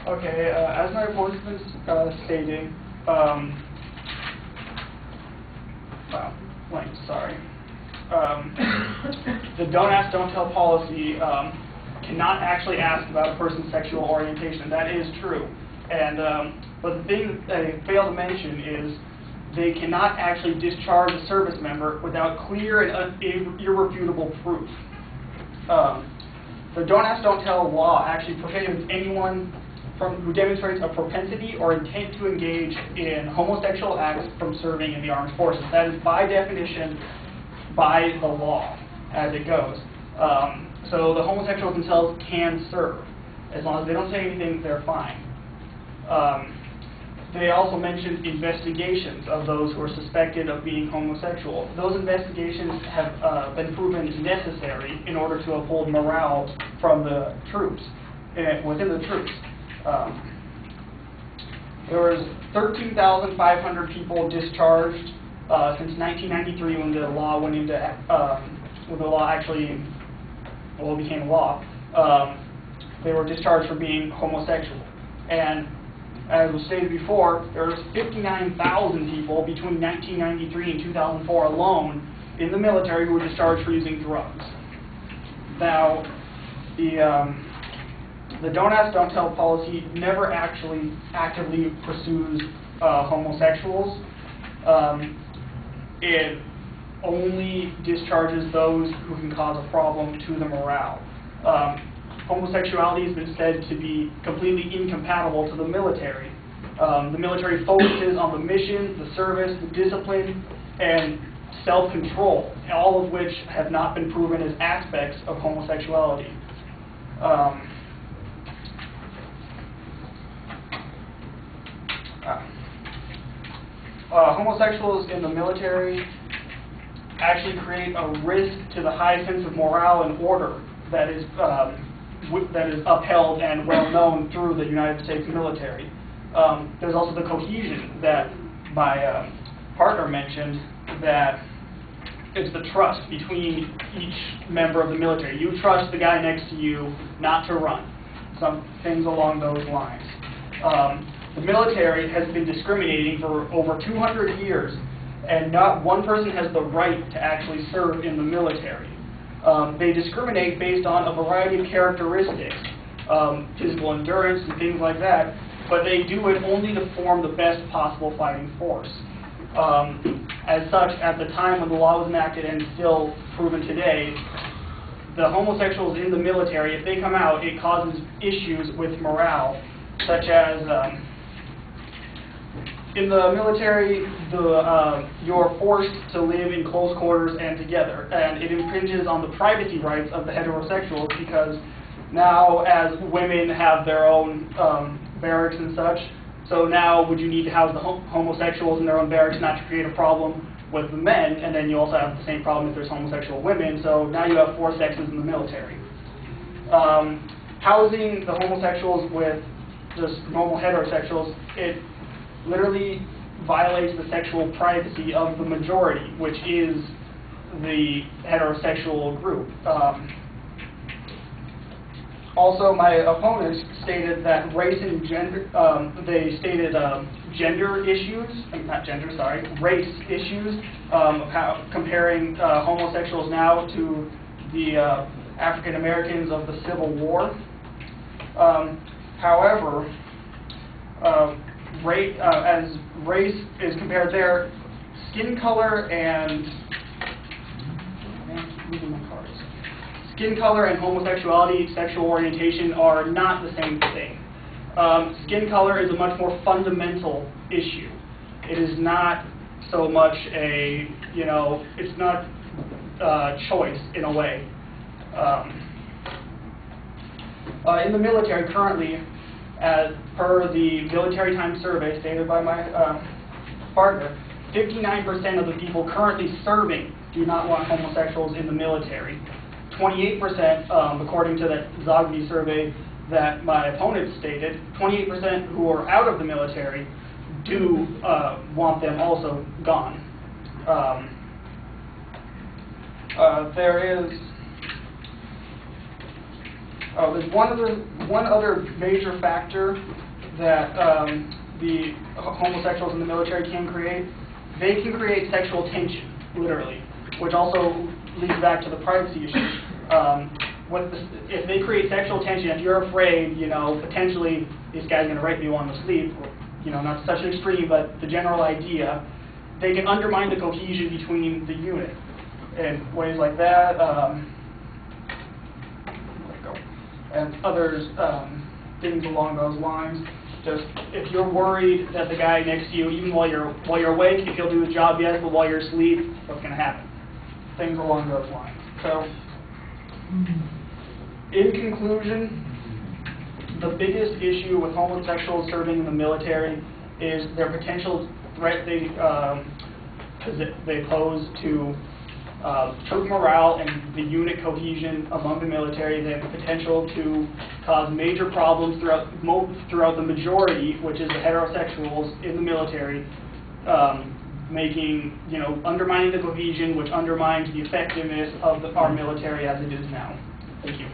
Okay, as my opponent has been stating, the don't ask, don't tell policy cannot actually ask about a person's sexual orientation. That is true. And but the thing that they fail to mention is they cannot actually discharge a service member without clear and irrefutable proof. The don't ask, don't tell law actually prohibits anyone who demonstrates a propensity or intent to engage in homosexual acts from serving in the armed forces. That is by definition by the law as it goes. So the homosexuals themselves can serve. As long as they don't say anything, they're fine. They also mentioned investigations of those who are suspected of being homosexual. Those investigations have been proven necessary in order to uphold morale from the troops, within the troops. There was 13,500 people discharged since 1993 when the law went into when the law actually became law. They were discharged for being homosexual, and as was stated before, there was 59,000 people between 1993 and 2004 alone in the military who were discharged for using drugs. Now, the don't ask, don't tell policy never actually actively pursues homosexuals. It only discharges those who can cause a problem to the morale. Homosexuality has been said to be completely incompatible to the military. The military focuses on the mission, the service, the discipline, and self-control, all of which have not been proven as aspects of homosexuality. Homosexuals in the military actually create a risk to the high sense of morale and order that is upheld and well known through the United States military. There's also the cohesion that my partner mentioned, that it's the trust between each member of the military. You trust the guy next to you not to run. Some things along those lines. The military has been discriminating for over 200 years, and not one person has the right to actually serve in the military. They discriminate based on a variety of characteristics, physical endurance and things like that, but they do it only to form the best possible fighting force. As such, at the time when the law was enacted and still proven today, the homosexuals in the military, if they come out, it causes issues with morale, such as in the military, you're forced to live in close quarters and together, and it impinges on the privacy rights of the heterosexuals, because now as women have their own barracks and such, so now would you need to house the homosexuals in their own barracks not to create a problem with the men, and then you also have the same problem if there's homosexual women, so now you have 4 sexes in the military. Housing the homosexuals with just normal heterosexuals, it literally violates the sexual privacy of the majority, which is the heterosexual group. Also, my opponents stated that race and gender, gender issues, not gender, sorry, race issues, comparing homosexuals now to the African Americans of the Civil War. However, as race is compared there, skin color and homosexuality, sexual orientation are not the same thing. Skin color is a much more fundamental issue. It is not so much a, it's not choice in a way. In the military currently, as per the military time survey stated by my partner, 59% of the people currently serving do not want homosexuals in the military. 28%, according to that Zogby survey that my opponent stated, 28% who are out of the military do want them also gone. There is There's one other major factor that the homosexuals in the military can create. They can create sexual tension, literally, which also leads back to the privacy issue. If they create sexual tension, if you're afraid, potentially this guy's going to rape me while I'm asleep, not to such an extreme, but the general idea, they can undermine the cohesion between the unit in ways like that. And others, things along those lines. Just if you're worried that the guy next to you, even while you're awake, if he'll do his job, yes, but while you're asleep, what's going to happen? Things along those lines. So, in conclusion, the biggest issue with homosexuals serving in the military is their potential threat they pose to troop morale and the unit cohesion among the military. They have the potential to cause major problems throughout the majority, which is the heterosexuals in the military, undermining the cohesion, which undermines the effectiveness of our military as it is now. Thank you.